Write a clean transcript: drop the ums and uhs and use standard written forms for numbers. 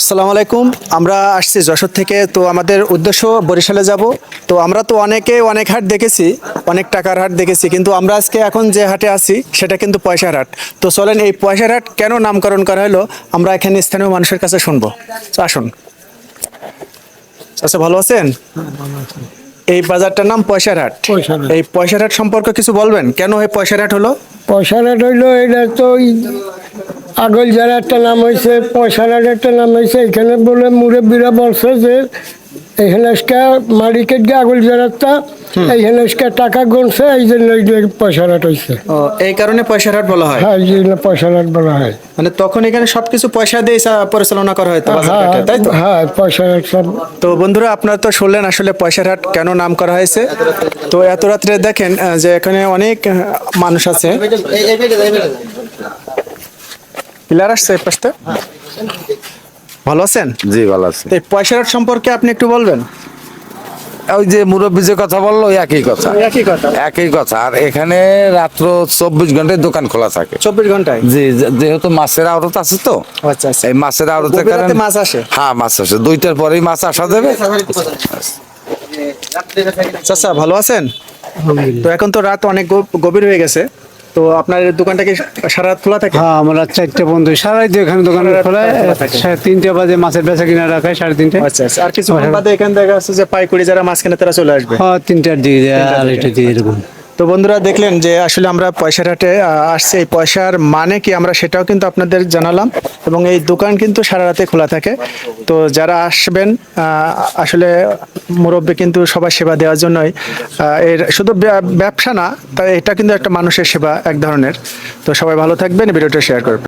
আসসালামু আলাইকুম। আমরা আসছি যশোর থেকে। তো আমাদের উদ্দেশ্য বরিশালে যাব। তো আমরা তো অনেক হাট দেখেছি, অনেক টাকার হাট দেখেছি, কিন্তু আমরা আজকে এখন যে হাটে আছি সেটা কিন্তু পয়সার হাট। তো চলেন এই পয়সার হাট কেন নামকরণ করা হলো আমরা এখানে স্থানীয় মানুষের কাছে শুনবো। তো আসুন। আচ্ছা, ভালো আছেন? এই বাজারটার নাম পয়সার হাট। পয়সার হাট। এই পয়সার হাট সম্পর্কে কিছু বলবেন, কেন এই পয়সার হাট হলো? পয়সার হাট হইলো এটা তো ওই আগল যারা একটা নাম হয়েছে, পয়সার হাট একটা নাম হয়েছে। এখানে বলে মুরব্বীরা বলছে যে এখানে মারিকেট গিয়ে আগল যারাটা এইখানে টাকা গুনছে, এই জন্য পয়সার হাট হয়েছে। ও, এই কারণে পয়সার হাট বলা হয়। হ্যাঁ, এই জন্য পয়সার হাট বলা হয়। মানে তখন এখানে সবকিছু পয়সা দিয়ে পরিচালনা করা হয়তো বাজারটাকে, তাই তো? হ্যাঁ, পয়সার হাট সব। তো বন্ধুরা, আপনারা তো শুনলেন আসলে পয়সার হাট কেন নাম করা হয়েছে। তো এত রাত্রে দেখেন যে এখানে অনেক মানুষ আছে। পিলার আসছে এই পাশটা। ভালো আছেন? জি ভালো আছে। তো এই পয়সার হাট সম্পর্কে আপনি একটু বলবেন। ওই যে মুরব্বী যে কথা বললো একই কথা, একই কথা। একই কথা। আর এখানে রাত্র 24 ঘন্টায় দোকান খোলা থাকে। 24 ঘন্টায়? জি, যেহেতু মাছের আড়ত আছে তো, আচ্ছা আচ্ছা। এই মাছের আড়তের গভীর রাতে কারণে মাছ আসে? হ্যাঁ, মাছ আসে 2টার পরেই মাছ আসা দেবে। চাচা, ভালো আছেন? তো এখন তো রাত অনেক গভীর হয়ে গেছে। তো আপনার এই দোকানটা কি সারা রাত খোলা থাকে? হ্যাঁ, আমরা 4টে বন্ধু সারাই দিয়ে এখানে দোকান খোলা। খোলা থাকে। 3টে বাজে মাছের বেচা কিনা রাখায় 3:30। আচ্ছা আচ্ছা। আর কিছু বাদে এখানে দেখা যাচ্ছে যে পাইকারি যারা মাছ কিনে তারা চলে আসবে। হ্যাঁ, 3টার দিকে আর এটা দিয়ে এরকম। তো বন্ধুরা, দেখলেন যে আসলে আমরা পয়সার হাটে আসছি। এই পয়সার মানে কি আমরা সেটাও কিন্তু আপনাদের জানালাম, এবং এই দোকান কিন্তু সারা রাতে খোলা থাকে। তো যারা আসবেন আসলে মুরব্বী কিন্তু সবার সেবা দেওয়ার জন্যই, এর শুধু ব্যবসা না, তা এটা কিন্তু একটা মানুষের সেবা এক ধরনের। তো সবাই ভালো থাকবেন, ভিডিওটা শেয়ার করবেন।